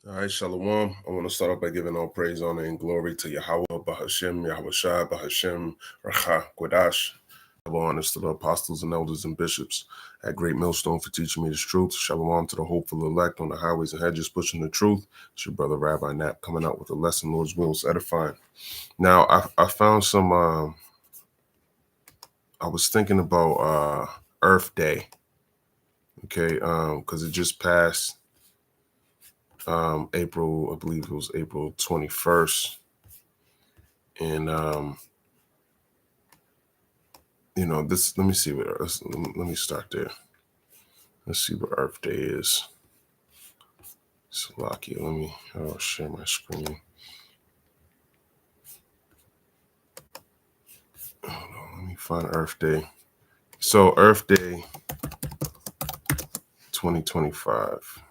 All right, Shalom. I want to start off by giving all praise, honor, and glory to Yahweh, Bahashem, Yahweh Shai, Bahashem, Racha, Quadash. Double honors to the apostles and elders and bishops at Great Millstone for teaching me this truth. Shalom to the hopeful elect on the highways and hedges pushing the truth. It's your brother Rabbi Knapp coming out with a lesson, Lord's will is edifying. Now, I found some, I was thinking about Earth Day, okay, because it just passed April, I believe it was April 21st. And, this, let me see let me start there. Let's see what Earth Day is. Salakia, I'll share my screen. Hold on, let me find Earth Day. So Earth Day 2025.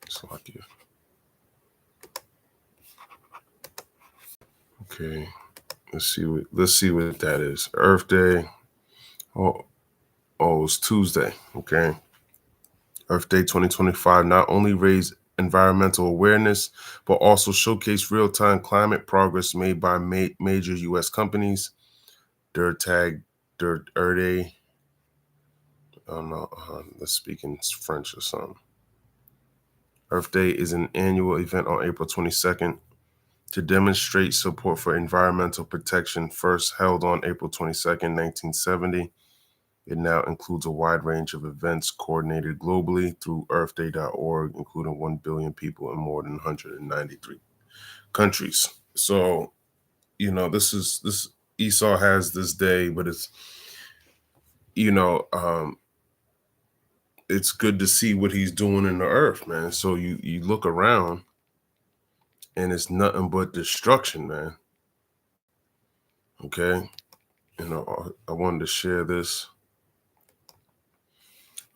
Salakia. Okay, let's see what that is. Earth Day. Oh, it's Tuesday. Okay. Earth Day 2025 not only raised environmental awareness, but also showcased real-time climate progress made by major U.S. companies. Dirtag, Erde. I don't know. Let's speak in French or something. Earth Day is an annual event on April 22nd to demonstrate support for environmental protection, first held on April 22nd, 1970. It now includes a wide range of events coordinated globally through earthday.org, including 1 billion people in more than 193 countries. So, this Esau has this day, but it's, it's good to see what he's doing in the earth, man. So you look around and it's nothing but destruction, man. Okay. I wanted to share this.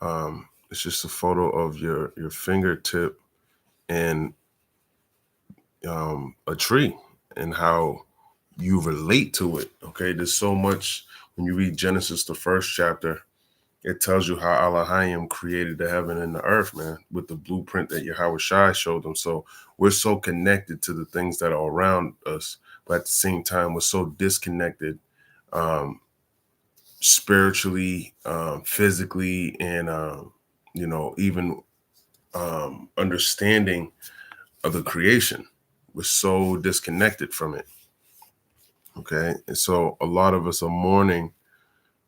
It's just a photo of your fingertip and a tree and how you relate to it. Okay. There's so much when you read Genesis, the first chapter, it tells you how Elohim created the heaven and the earth, man, with the blueprint that Yahweh Shai showed them. So we're so connected to the things that are around us, but at the same time, we're so disconnected spiritually, physically, and, even understanding of the creation. We're so disconnected from it. Okay. And so a lot of us are mourning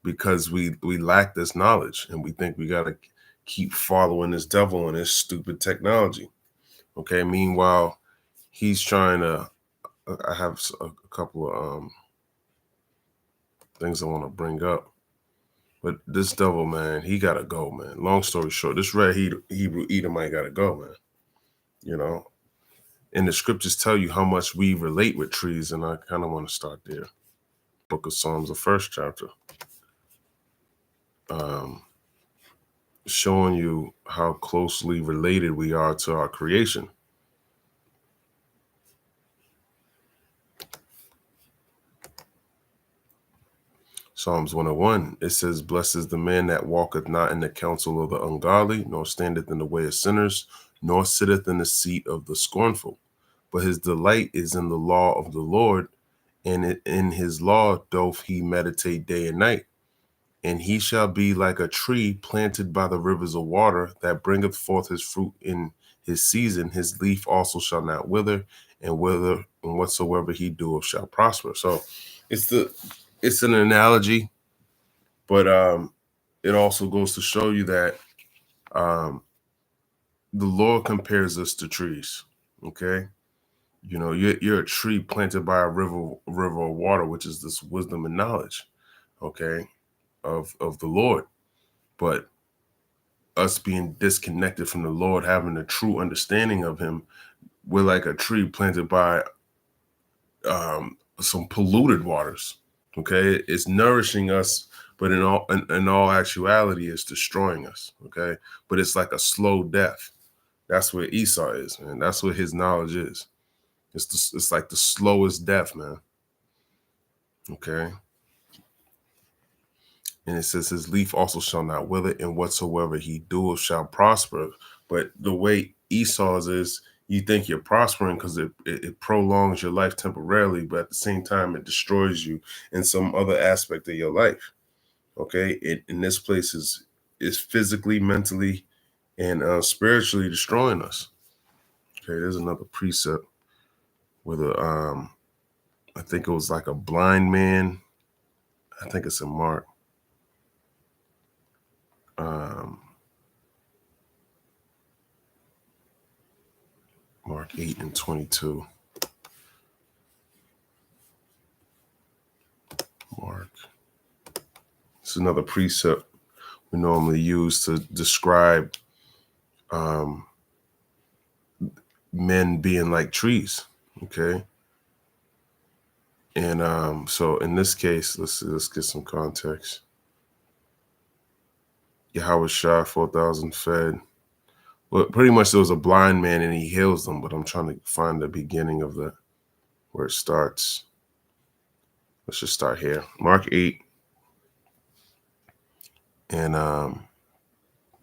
because we lack this knowledge and we think we got to keep following this devil and his stupid technology. Okay. Meanwhile, he's trying to, I have a couple of things I want to bring up, but this devil, man, he got to go, man. Long story short, this red Hebrew Edomite got to go, man. And the scriptures tell you how much we relate with trees. And I kind of want to start there. Book of Psalms, the first chapter. Showing you how closely related we are to our creation. Psalms 101, it says, "Blessed is the man that walketh not in the counsel of the ungodly, nor standeth in the way of sinners, nor sitteth in the seat of the scornful. But his delight is in the law of the Lord, and in his law doth he meditate day and night. And he shall be like a tree planted by the rivers of water, that bringeth forth his fruit in his season. His leaf also shall not wither, and whatsoever he doeth shall prosper." So it's an analogy, but it also goes to show you that the Lord compares us to trees. Okay. You're a tree planted by a river of water, which is this wisdom and knowledge, okay, of the Lord. But us being disconnected from the Lord, having a true understanding of him, we're like a tree planted by some polluted waters. Okay. It's nourishing us, but in all actuality, it's destroying us. Okay. But it's like a slow death. That's where Esau is, man. That's what his knowledge is. It's like the slowest death, man. Okay. And it says his leaf also shall not wither, and whatsoever he doeth shall prosper. But the way Esau's is, you think you're prospering because it prolongs your life temporarily, but at the same time, it destroys you in some other aspect of your life. Okay. In this place is physically, mentally, and spiritually destroying us. Okay. There's another precept with I think it was like a blind man. I think it's in Mark. Mark 8:22. Mark. It's another precept we normally use to describe men being like trees. Okay. And so in this case, let's get some context. Yahweh Shah, 4,000 fed. Well, pretty much there was a blind man and he heals them, but I'm trying to find the beginning of where it starts. Let's just start here. Mark 8 and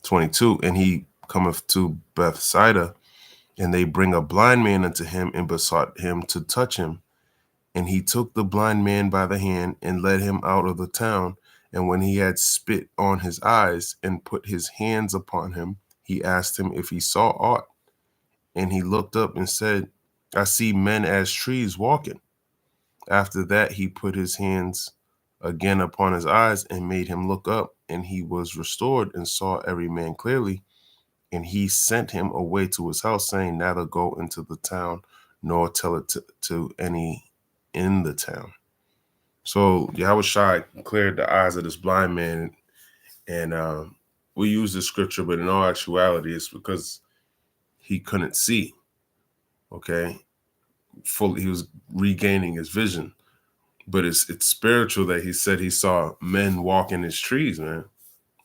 22. And he cometh to Bethsaida, and they bring a blind man unto him and besought him to touch him. And he took the blind man by the hand and led him out of the town. And when he had spit on his eyes and put his hands upon him, he asked him if he saw aught. And he looked up and said, I see men as trees walking. After that, he put his hands again upon his eyes and made him look up. And he was restored and saw every man clearly. And he sent him away to his house, saying, neither go into the town nor tell it to any in the town. So Yahweh Shai cleared the eyes of this blind man, and we use this scripture, but in all actuality, it's because he couldn't see. Okay, fully, he was regaining his vision, but it's spiritual that he said he saw men walking as trees, man,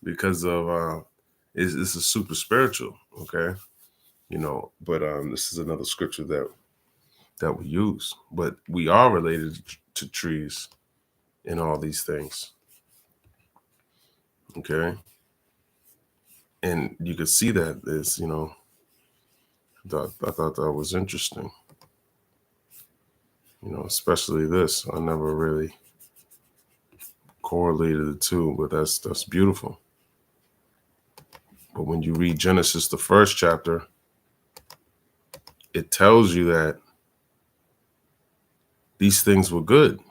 because of it's a super spiritual. Okay, but this is another scripture that we use, but we are related to trees in all these things. Okay. And you could see that as, I thought that was interesting. Especially this. I never really correlated the two, but that's beautiful. But when you read Genesis, the first chapter, it tells you that these things were good.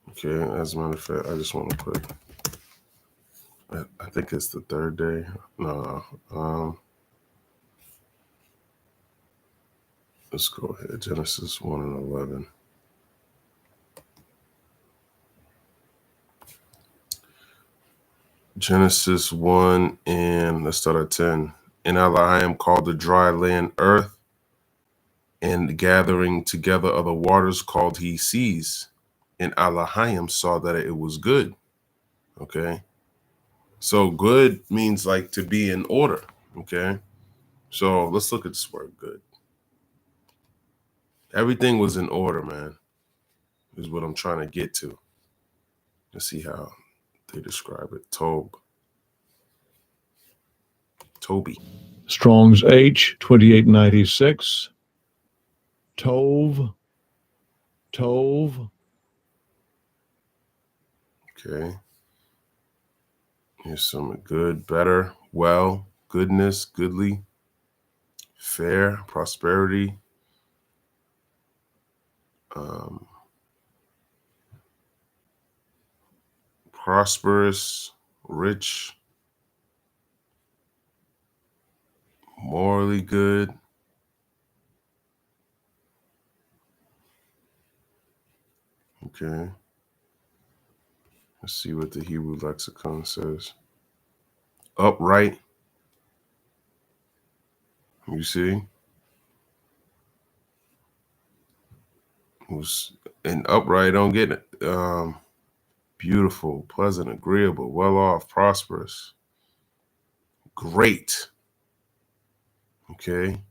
Okay, as a matter of fact, I just want to put, I think it's the third day. No, let's go ahead. Genesis 1 and 11. Genesis 1 and let's start at 10. And Elohim called the dry land earth, and the gathering together of the waters called he seas. And Elohim saw that it was good. Okay. So good means like to be in order. Okay. So let's look at this word good. Everything was in order, man, is what I'm trying to get to. Let's see how they describe it. Toby. Strong's H 2896. Tove. Okay. Here's some good, better, well, goodness, goodly, fair, prosperity, prosperous, rich, morally good. Okay. Let's see what the Hebrew lexicon says. Upright. You see? And upright don't get it. Beautiful, pleasant, agreeable, well off, prosperous, great. Okay.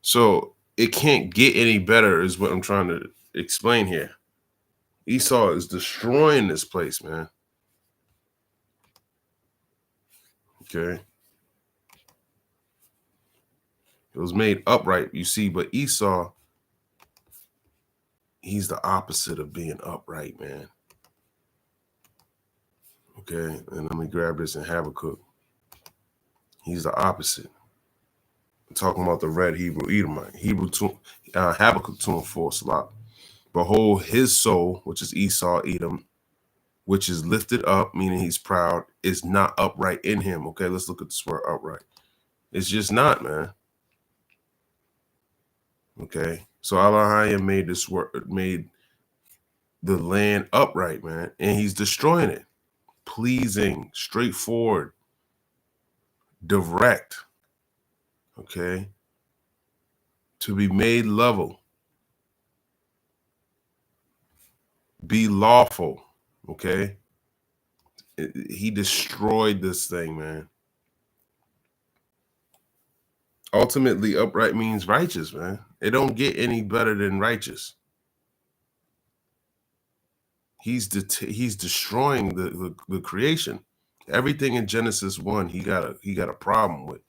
So it can't get any better, is what I'm trying to explain here. Esau is destroying this place, man. Okay. It was made upright, you see, but Esau, he's the opposite of being upright, man. Okay, and let me grab this in Habakkuk. He's the opposite. I'm talking about the red Hebrew Edomite. Habakkuk 2:4, Salah. Behold, his soul, which is Esau, Edom, which is lifted up, meaning he's proud, is not upright in him. Okay, let's look at this word upright. It's just not, man. Okay, so Elohim made this word, made the land upright, man, and he's destroying it. Pleasing, straightforward, direct. Okay, to be made level, be lawful. Okay, he destroyed this thing, man. Ultimately, upright means righteous, man. It don't get any better than righteous. He's destroying the creation. Everything in Genesis 1, he got a problem with.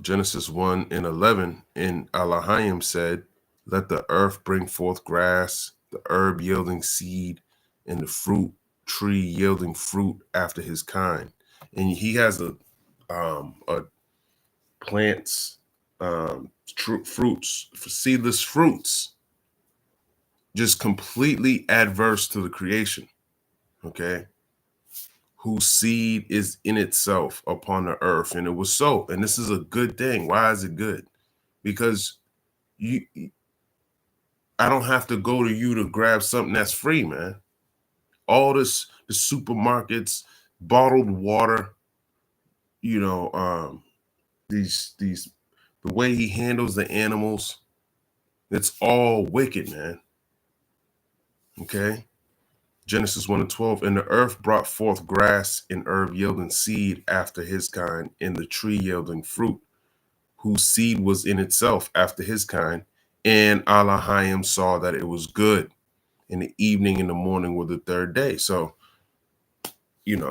Genesis 1:11, and Elohim said, "Let the earth bring forth grass, the herb yielding seed, and the fruit tree yielding fruit after his kind." And he has a plants, fruits, seedless fruits, just completely adverse to the creation. Okay, whose seed is in itself upon the earth, and it was so. And this is a good thing. Why is it good? Because I don't have to go to you to grab something that's free, man. All this, the supermarkets, bottled water, these the way he handles the animals, it's all wicked, man. Okay. Genesis 1:12, and the earth brought forth grass and herb yielding seed after his kind, and the tree yielding fruit, whose seed was in itself after his kind. And Elohim saw that it was good. In the evening and the morning were the third day. So, he's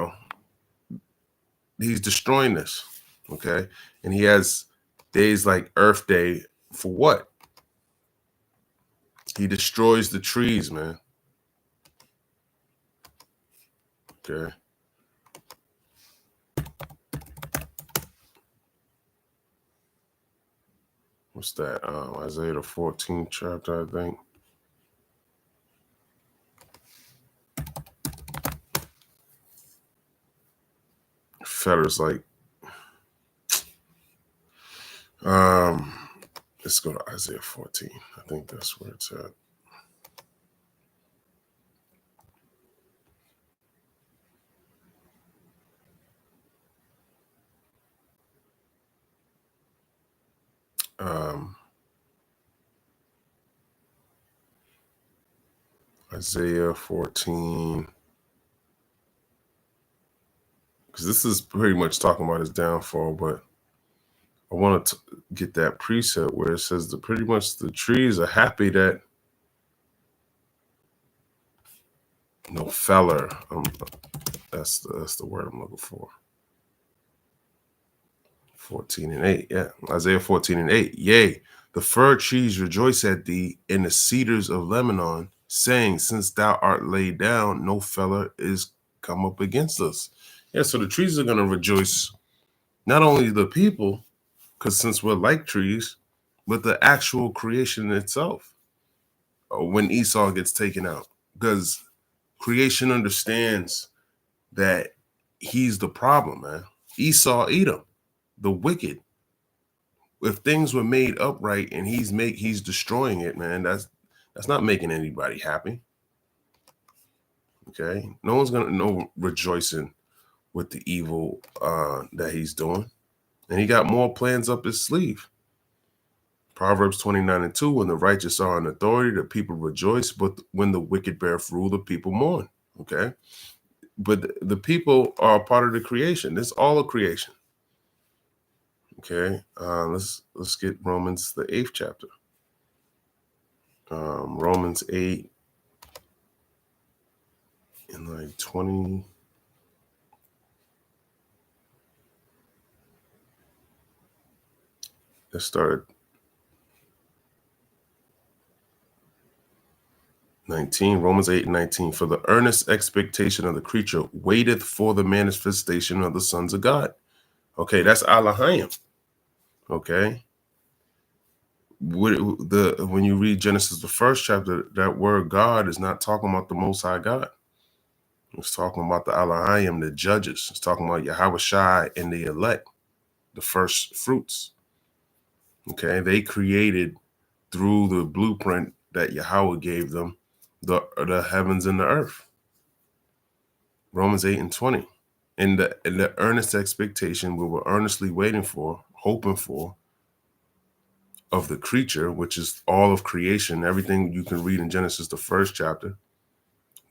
destroying this. Okay. And he has days like Earth Day for what? He destroys the trees, man. Okay. What's that? Isaiah the 14th chapter, I think. Fetter's like, let's go to Isaiah 14. I think that's where it's at. Isaiah 14. Because this is pretty much talking about his downfall, but I want to get that precept where it says that pretty much the trees are happy that no feller. That's the word I'm looking for. 14:8. Yeah. Isaiah 14:8. Yea, the fir trees rejoice at thee, and the cedars of Lebanon, saying, since thou art laid down, no feller is come up against us. Yeah, so the trees are going to rejoice, not only the people, because since we're like trees, but the actual creation itself when Esau gets taken out. Because creation understands that he's the problem, man. Esau, Edom, the wicked. If things were made upright and he's destroying it, man, that's not making anybody happy. Okay, no one's gonna rejoicing with the evil that he's doing, and he got more plans up his sleeve. Proverbs 29:2, when the righteous are in authority, the people rejoice, but when the wicked bear rule, the people mourn. Okay, but the people are a part of the creation. It's all a creation. Okay, let's get Romans the 8th chapter. Romans 8 in like 20. Let's start 19, Romans 8:19. For the earnest expectation of the creature waiteth for the manifestation of the sons of God. Okay, that's Alahayim. Okay. When you read Genesis, the first chapter, that word God is not talking about the Most High God. It's talking about the Alahayim, the judges. It's talking about Yahweh Shai and the elect, the first fruits. Okay, they created through the blueprint that Yahweh gave them the heavens and the earth. Romans 8:20. In the earnest expectation we were earnestly waiting for, hoping for, of the creature, which is all of creation, everything you can read in Genesis, the first chapter,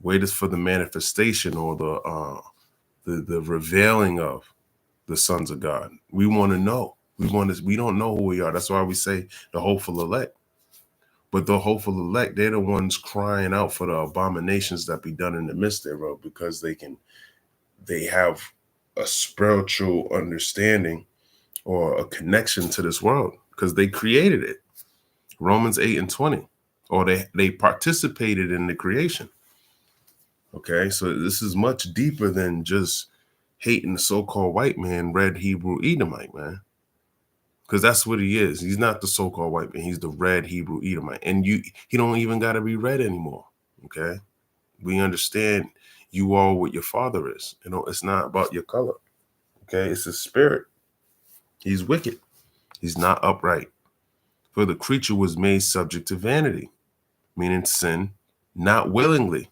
waiteth for the manifestation or the revealing of the sons of God. We want to know. We don't know who we are. That's why we say the hopeful elect. But the hopeful elect, they're the ones crying out for the abominations that be done in the midst thereof, because they have a spiritual understanding or a connection to this world, because they created it. Romans 8:20. Or they participated in the creation. Okay, so this is much deeper than just hating the so-called white man, red Hebrew Edomite, man. Because that's what he is. He's not the so-called white man. He's the red Hebrew Edomite. And he don't even got to be red anymore. Okay, we understand you are what your father is. You know, it's not about your color. Okay, it's his spirit. He's wicked. He's not upright. For the creature was made subject to vanity, meaning sin, not willingly,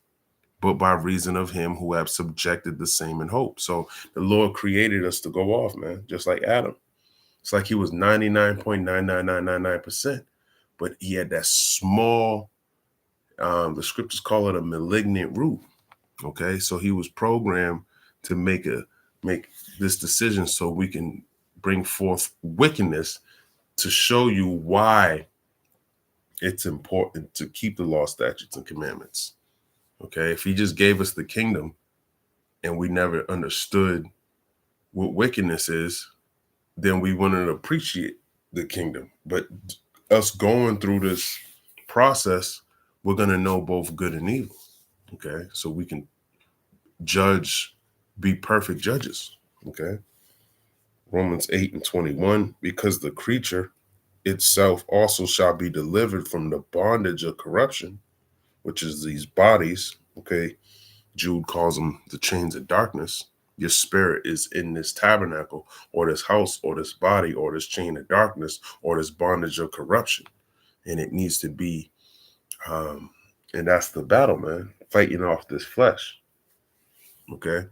but by reason of him who have subjected the same in hope. So the Lord created us to go off, man, just like Adam. It's like he was 99.99999%, but he had that small, the scriptures call it a malignant root. Okay, so he was programmed to make this decision so we can bring forth wickedness, to show you why it's important to keep the law, statutes, and commandments. Okay, if he just gave us the kingdom and we never understood what wickedness is, then we wouldn't appreciate the kingdom. But us going through this process, we're going to know both good and evil. Okay, so we can judge, be perfect judges. Okay, Romans 8:21, because the creature itself also shall be delivered from the bondage of corruption, which is these bodies. Okay, Jude calls them the chains of darkness. Your spirit is in this tabernacle or this house or this body or this chain of darkness or this bondage of corruption. And it needs to be, and that's the battle, man, fighting off this flesh. Okay,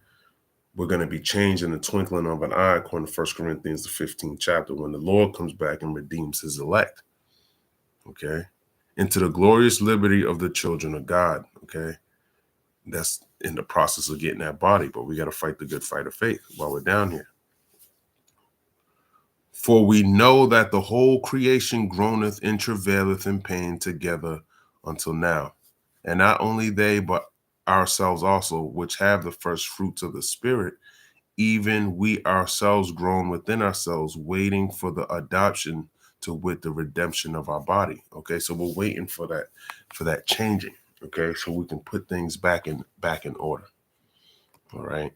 we're going to be changed in the twinkling of an eye, according to 1 Corinthians, the 15th chapter, when the Lord comes back and redeems his elect. Okay, into the glorious liberty of the children of God. Okay, that's in the process of getting that body, but we got to fight the good fight of faith while we're down here. For we know that the whole creation groaneth and travaileth in pain together until now. And not only they, but ourselves also, which have the first fruits of the Spirit, even we ourselves groan within ourselves, waiting for the adoption, to wit, the redemption of our body. Okay, so we're waiting for that changing. Okay, so we can put things back in order. All right,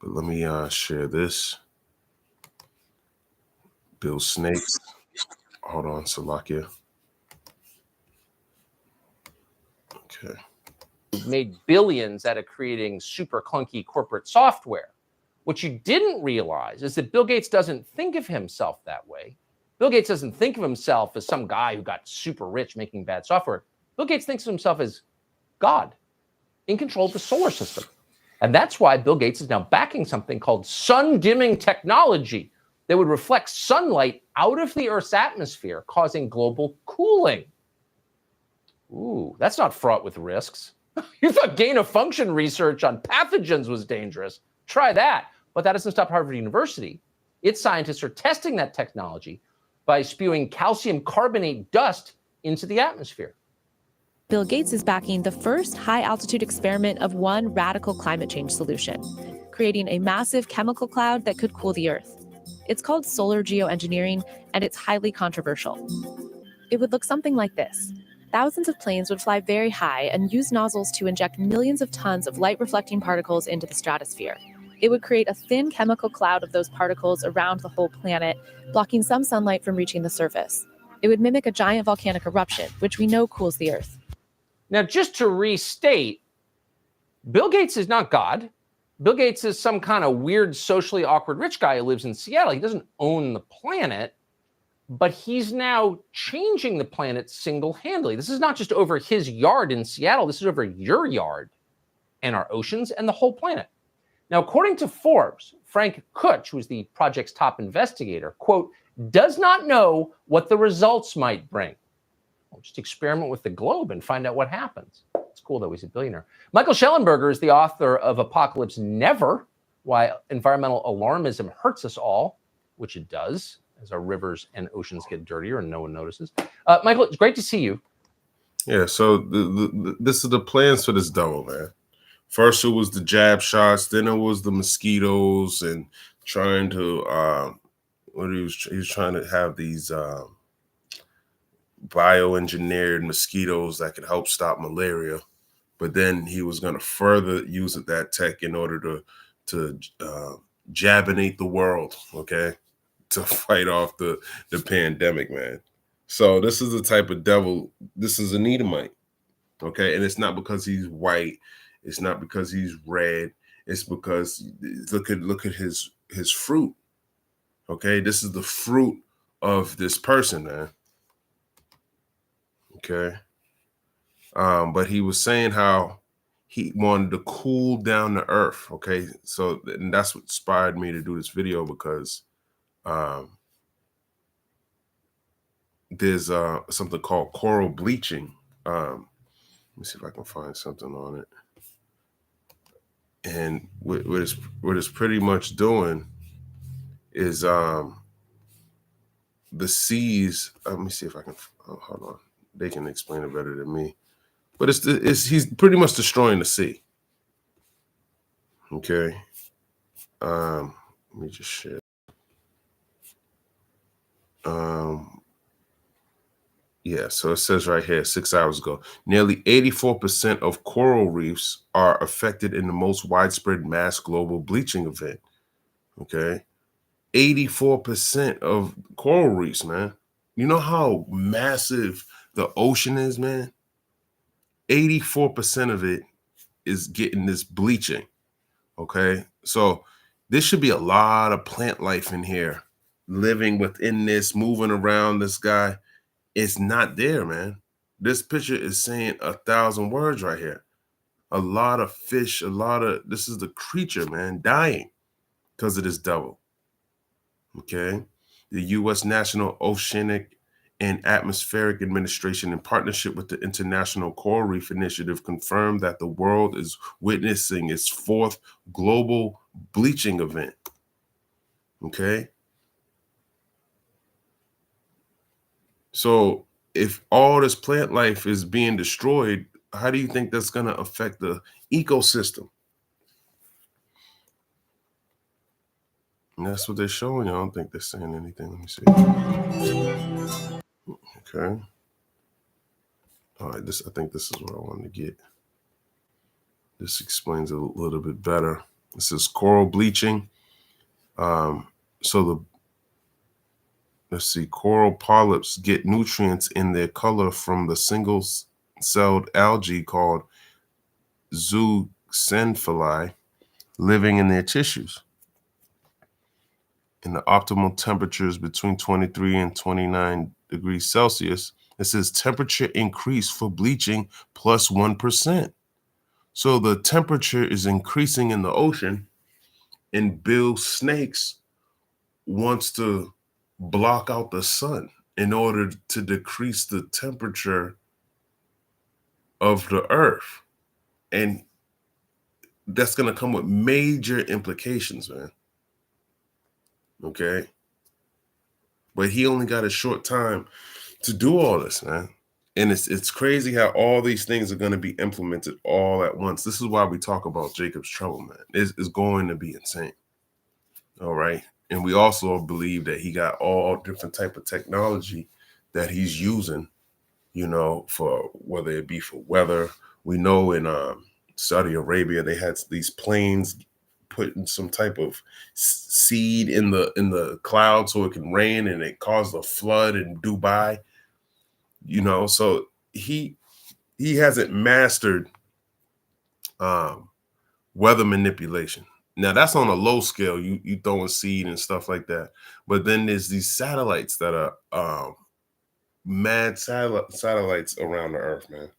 but let me share this. Bill Snakes. Hold on, Salakia. Okay. Made billions out of creating super clunky corporate software. What you didn't realize is that Bill Gates doesn't think of himself that way. Bill Gates doesn't think of himself as some guy who got super rich making bad software. Bill Gates thinks of himself as God in control of the solar system. And that's why Bill Gates is now backing something called sun dimming technology that would reflect sunlight out of the Earth's atmosphere, causing global cooling. Ooh, that's not fraught with risks. You thought gain of function research on pathogens was dangerous. Try that. But that doesn't stop Harvard University. Its scientists are testing that technology by spewing calcium carbonate dust into the atmosphere. Bill Gates is backing the first high-altitude experiment of one radical climate change solution, creating a massive chemical cloud that could cool the Earth. It's called solar geoengineering, and it's highly controversial. It would look something like this. Thousands of planes would fly very high and use nozzles to inject millions of tons of light-reflecting particles into the stratosphere. It would create a thin chemical cloud of those particles around the whole planet, blocking some sunlight from reaching the surface. It would mimic a giant volcanic eruption, which we know cools the Earth. Now, just to restate, Bill Gates is not God. Bill Gates is some kind of weird, socially awkward rich guy who lives in Seattle. He doesn't own the planet, but he's now changing the planet single-handedly. This is not just over his yard in Seattle. This is over your yard and our oceans and the whole planet. Now, according to Forbes, Frank Kutch, who's the project's top investigator, quote, does not know what the results might bring. Well, just experiment with the globe and find out what happens. It's cool, though. He's a billionaire. Michael Schellenberger is the author of Apocalypse Never, Why Environmental Alarmism Hurts Us All, which it does, as our rivers and oceans get dirtier and no one notices. Michael, it's great to see you. Yeah, so this is the plans for this devil, man. First, it was the jab shots. Then it was the mosquitoes and trying to he was trying to have these bioengineered mosquitoes that could help stop malaria. But then he was going to further use that tech in order to jabinate the world, okay, to fight off the pandemic, man. So this is the type of devil. This is an Edomite, okay, and it's not because he's white. It's not because he's red. It's because look at his fruit. Okay, this is the fruit of this person, man. Okay. But he was saying how he wanted to cool down the earth. Okay, so and that's what inspired me to do this video, because there's something called coral bleaching. Let me see if I can find something on it. And what it's pretty much doing is the seas. Let me see if I can. Hold on, they can explain it better than me. But he's pretty much destroying the sea. Okay. Let me just share. Yeah, so it says right here, 6 hours ago, nearly 84% of coral reefs are affected in the most widespread mass global bleaching event. Okay. 84% of coral reefs, man. You know how massive the ocean is, man? 84% of it is getting this bleaching. Okay. So there should be a lot of plant life in here living within this, moving around this guy. It's not there, man. This picture is saying 1,000 words right here. A lot of fish, this is the creature, man, dying because of this devil. Okay. The U.S. National Oceanic and Atmospheric Administration, in partnership with the International Coral Reef Initiative, confirmed that the world is witnessing its fourth global bleaching event. Okay. So if all this plant life is being destroyed, how do you think that's going to affect the ecosystem? And that's what they're showing. I don't think they're saying anything. Let me see. Okay. All right. I think this is what I wanted to get. This explains it a little bit better. This is coral bleaching. Let's see, coral polyps get nutrients in their color from the single-celled algae called zooxanthellae living in their tissues. In the optimal temperatures between 23 and 29 degrees Celsius, it says temperature increase for bleaching plus 1%. So the temperature is increasing in the ocean, and Bill Snakes wants to block out the sun in order to decrease the temperature of the earth. And that's going to come with major implications, man. Okay. But he only got a short time to do all this, man. And it's crazy how all these things are going to be implemented all at once. This is why we talk about Jacob's trouble, man. It's going to be insane. All right. And we also believe that he got all different type of technology that he's using, you know, for whether it be for weather. We know in Saudi Arabia, they had these planes putting some type of seed in the cloud so it can rain, and it caused a flood in Dubai. You know, so he hasn't mastered weather manipulation. Now that's on a low scale. You throwing seed and stuff like that. But then there's these satellites that are mad satellites around the earth, man.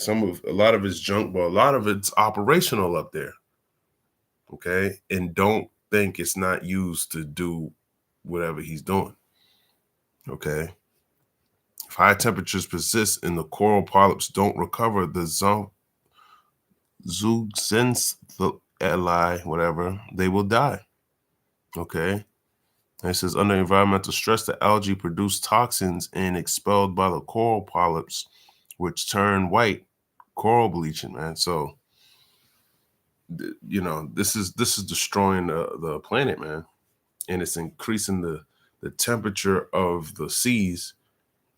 A lot of it's junk, but a lot of it's operational up there. Okay. And don't think it's not used to do whatever he's doing. Okay. If high temperatures persist and the coral polyps don't recover, the Zooxanthellae, whatever, they will die. Okay. And it says under environmental stress, the algae produce toxins and expelled by the coral polyps, which turn white, coral bleaching, man. So, you know, this is destroying the planet, man. And it's increasing the temperature of the seas,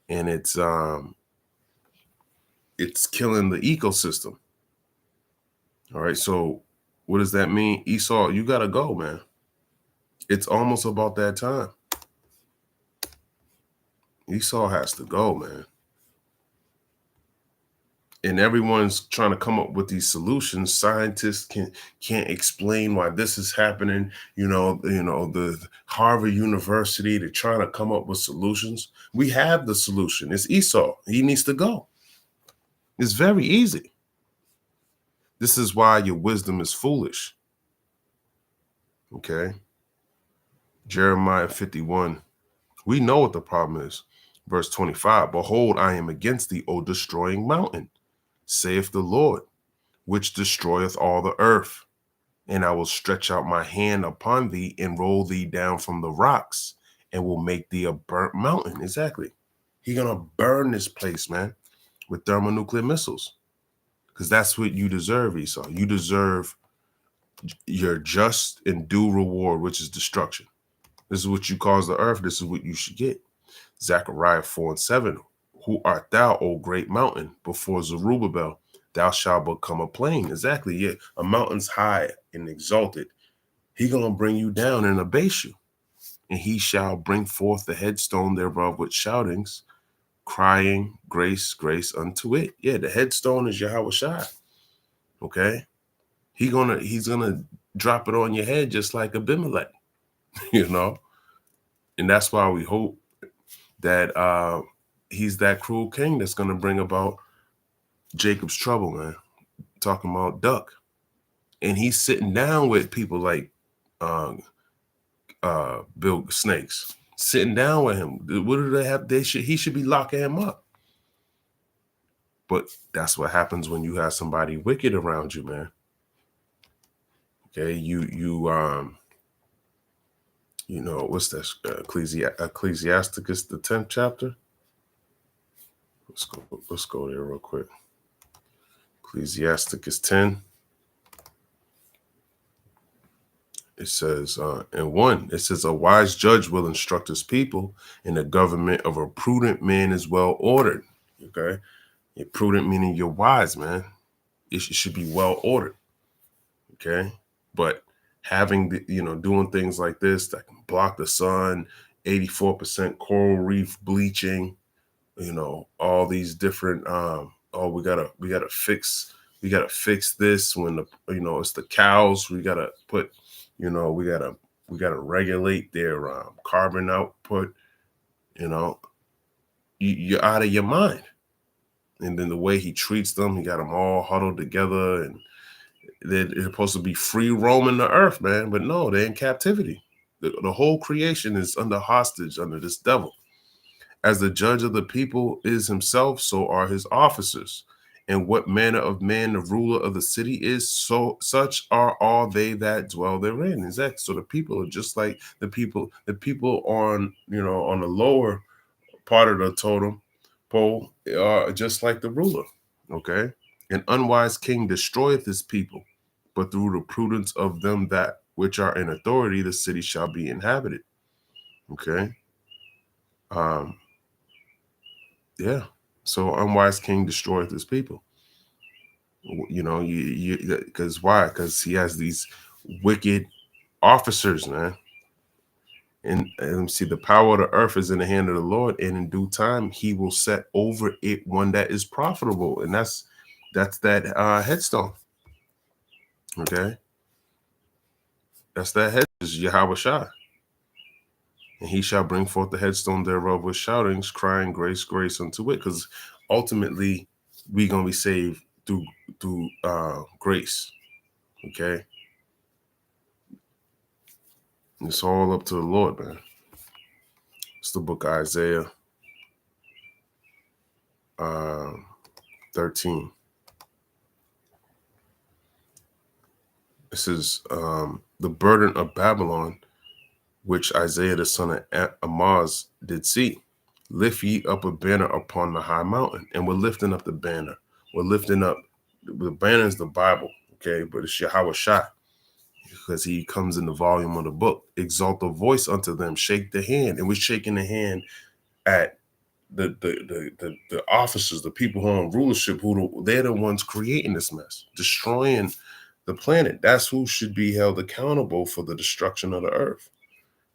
and it's killing the ecosystem. All right. So what does that mean? Esau, you gotta go, man. It's almost about that time. Esau has to go, man. And everyone's trying to come up with these solutions. Scientists can't explain why this is happening. You know, the Harvard University, they're trying to come up with solutions. We have the solution. It's Esau. He needs to go. It's very easy. This is why your wisdom is foolish. Okay. Jeremiah 51. We know what the problem is. Verse 25. Behold, I am against thee, O destroying mountain, saith the Lord, which destroyeth all the earth. And I will stretch out my hand upon thee and roll thee down from the rocks and will make thee a burnt mountain. Exactly. He's going to burn this place, man, with thermonuclear missiles. Because that's what you deserve, Esau. You deserve your just and due reward, which is destruction. This is what you cause the earth. This is what you should get. Zechariah 4:7. Who art thou, O great mountain? Before Zerubbabel, thou shalt become a plain. Exactly. Yeah. A mountain's high and exalted. He gonna bring you down and abase you. And he shall bring forth the headstone thereof with shoutings, crying, grace, grace unto it. Yeah, the headstone is Yahweh Shai. Okay. He's gonna drop it on your head just like Abimelech, you know. And that's why we hope that he's that cruel king that's gonna bring about Jacob's trouble, man. Talking about Duck. And he's sitting down with people like Bill Snakes, sitting down with him. What do they have? He should be locking him up. But that's what happens when you have somebody wicked around you, man. Okay, you know, what's that? Ecclesiasticus, the 10th chapter. Let's go there real quick. Ecclesiasticus 10. It says, it says, a wise judge will instruct his people, and the government of a prudent man is well ordered. Okay. You're prudent, meaning you're wise, man. It should be well ordered. Okay. But having doing things like this that can block the sun, 84% coral reef bleaching, all these different, we gotta fix this when it's the cows. We gotta put, we gotta regulate their carbon output. You're out of your mind. And then the way he treats them, he got them all huddled together, and they're supposed to be free roaming the earth, man. But no, they're in captivity. The whole creation is under hostage under this devil. As the judge of the people is himself, so are his officers. And what manner of man the ruler of the city is, so such are all they that dwell therein. Exactly. So the people are just like the people on, on the lower part of the totem pole are just like the ruler. Okay. An unwise king destroyeth his people, but through the prudence of them that which are in authority, the city shall be inhabited. Okay. Yeah. So unwise king destroyeth his people. You know, because why? Because he has these wicked officers, man. And see, the power of the earth is in the hand of the Lord, and in due time he will set over it one that is profitable, and that's that headstone. Okay, that's that head is Yahweh Shai, and he shall bring forth the headstone thereof with shoutings, crying, grace, grace unto it, because ultimately we're gonna be saved through grace. Okay, and it's all up to the Lord, man. It's the book of Isaiah 13. This is the burden of Babylon, which Isaiah the son of Amoz did see. Lift ye up a banner upon the high mountain. And we're lifting up the banner. We're lifting up, the banner is the Bible, okay? But it's Yahweh Shai, because he comes in the volume of the book. Exalt the voice unto them, shake the hand. And we're shaking the hand at the officers, the people who are in rulership, they're the ones creating this mess, destroying the planet. That's who should be held accountable for the destruction of the earth,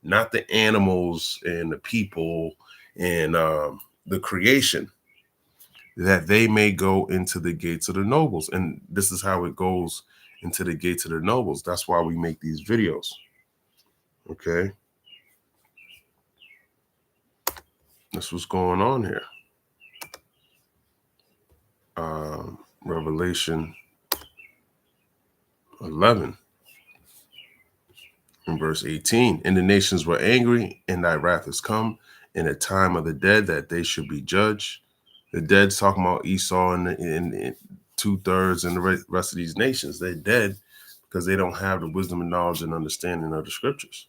not the animals and the people and the creation, that they may go into the gates of the nobles. And this is how it goes into the gates of the nobles. That's why we make these videos. Okay. That's what's going on here. Revelation 11 in verse 18. And the nations were angry, and thy wrath is come in the time of the dead, that they should be judged. The dead's talking about Esau and 2/3 and the rest of these nations. They're dead because they don't have the wisdom and knowledge and understanding of the scriptures.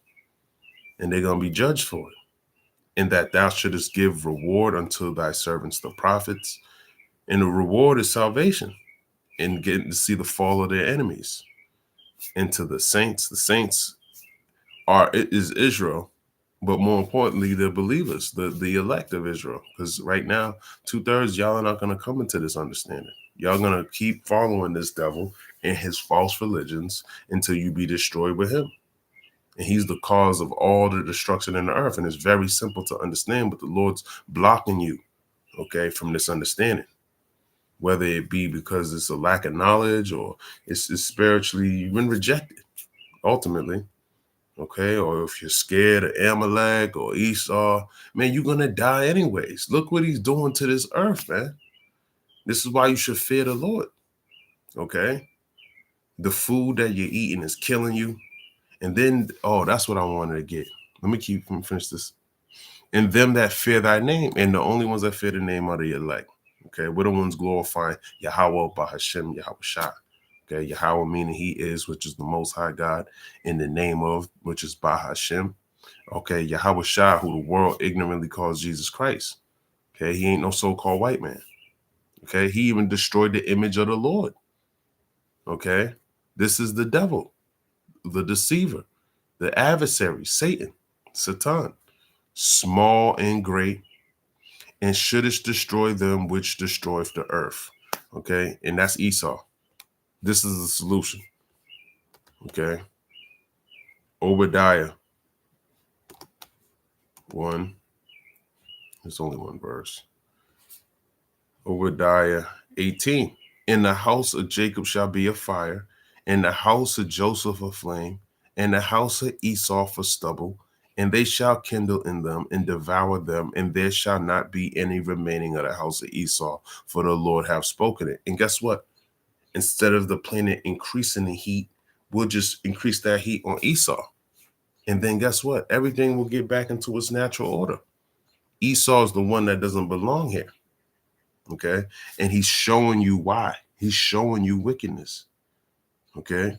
And they're going to be judged for it. And that thou shouldest give reward unto thy servants, the prophets. And the reward is salvation and getting to see the fall of their enemies. And to the saints is Israel, but more importantly, the believers, the elect of Israel. Because right now, 2/3, y'all are not going to come into this understanding. Y'all going to keep following this devil and his false religions until you be destroyed with him. And he's the cause of all the destruction in the earth. And it's very simple to understand, but the Lord's blocking you, okay, from this understanding. Whether it be because it's a lack of knowledge or it's spiritually, you've been rejected, ultimately. Okay, or if you're scared of Amalek or Esau, man, you're going to die anyways. Look what he's doing to this earth, man. This is why you should fear the Lord, okay? The food that you're eating is killing you. And then, that's what I wanted to get. Let me finish this. And them that fear thy name, and the only ones that fear the name are the elect, okay? We're the ones glorifying Yahweh Bahashem, Yahweh Shai. Okay, Yahweh meaning he is, which is the most high God, in the name of, which is Bahashem. Okay, Yahweh Shai, who the world ignorantly calls Jesus Christ. Okay, he ain't no so-called white man. Okay, he even destroyed the image of the Lord. Okay, this is the devil, the deceiver, the adversary, Satan, Satan, small and great, and shouldest destroy them which destroyeth the earth. Okay, and that's Esau. This is the solution. Okay. Obadiah 1. There's only one verse. Obadiah 18. In the house of Jacob shall be a fire, in the house of Joseph a flame, and the house of Esau for stubble, and they shall kindle in them and devour them, and there shall not be any remaining of the house of Esau, for the Lord hath spoken it. And guess what? Instead of the planet increasing the heat, we'll just increase that heat on Esau. And then guess what? Everything will get back into its natural order. Esau is the one that doesn't belong here. Okay. And he's showing you why. He's showing you wickedness. Okay.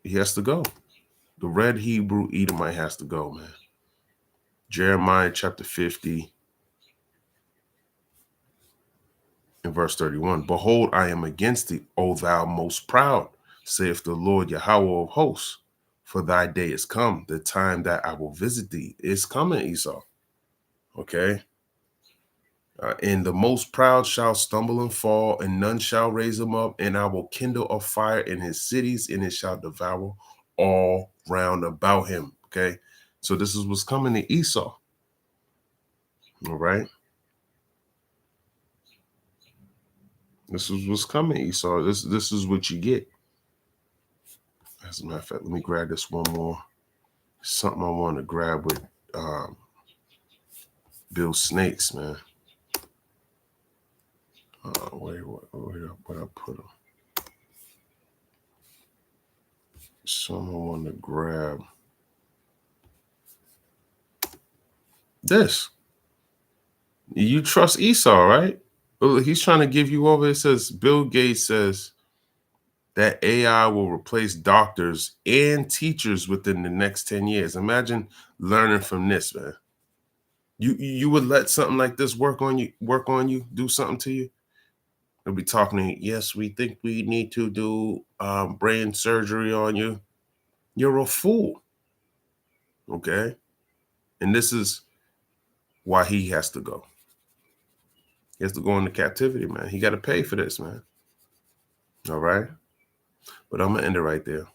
He has to go. The red Hebrew Edomite has to go, man. Jeremiah chapter 50 In verse 31, behold, I am against thee, O thou most proud, saith the Lord Yahweh of hosts. For thy day is come, the time that I will visit thee is coming, Esau. Okay. And the most proud shall stumble and fall, and none shall raise him up. And I will kindle a fire in his cities, and it shall devour all round about him. Okay. So this is what's coming to Esau. All right. This is what's coming, Esau. This is what you get. As a matter of fact, let me grab this one more. Something I want to grab with Bill Snakes, man. Where I put him? Something I want to grab. This. You trust Esau, right? He's trying to give you over. It says Bill Gates says that AI will replace doctors and teachers within the next 10 years. Imagine learning from this, man. You would let something like this work on you, do something to you? They'll be talking to you. Yes, we think we need to do brain surgery on you. You're a fool. Okay? And this is why he has to go. He has to go into captivity, man. He got to pay for this, man. All right? But I'm going to end it right there.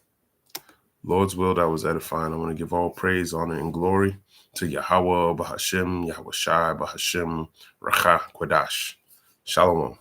Lord's will, that was edifying. I want to give all praise, honor, and glory to Yahweh, Bahashem, Yahweh Shai, Bahashem, Racha, Quadash. Shalom.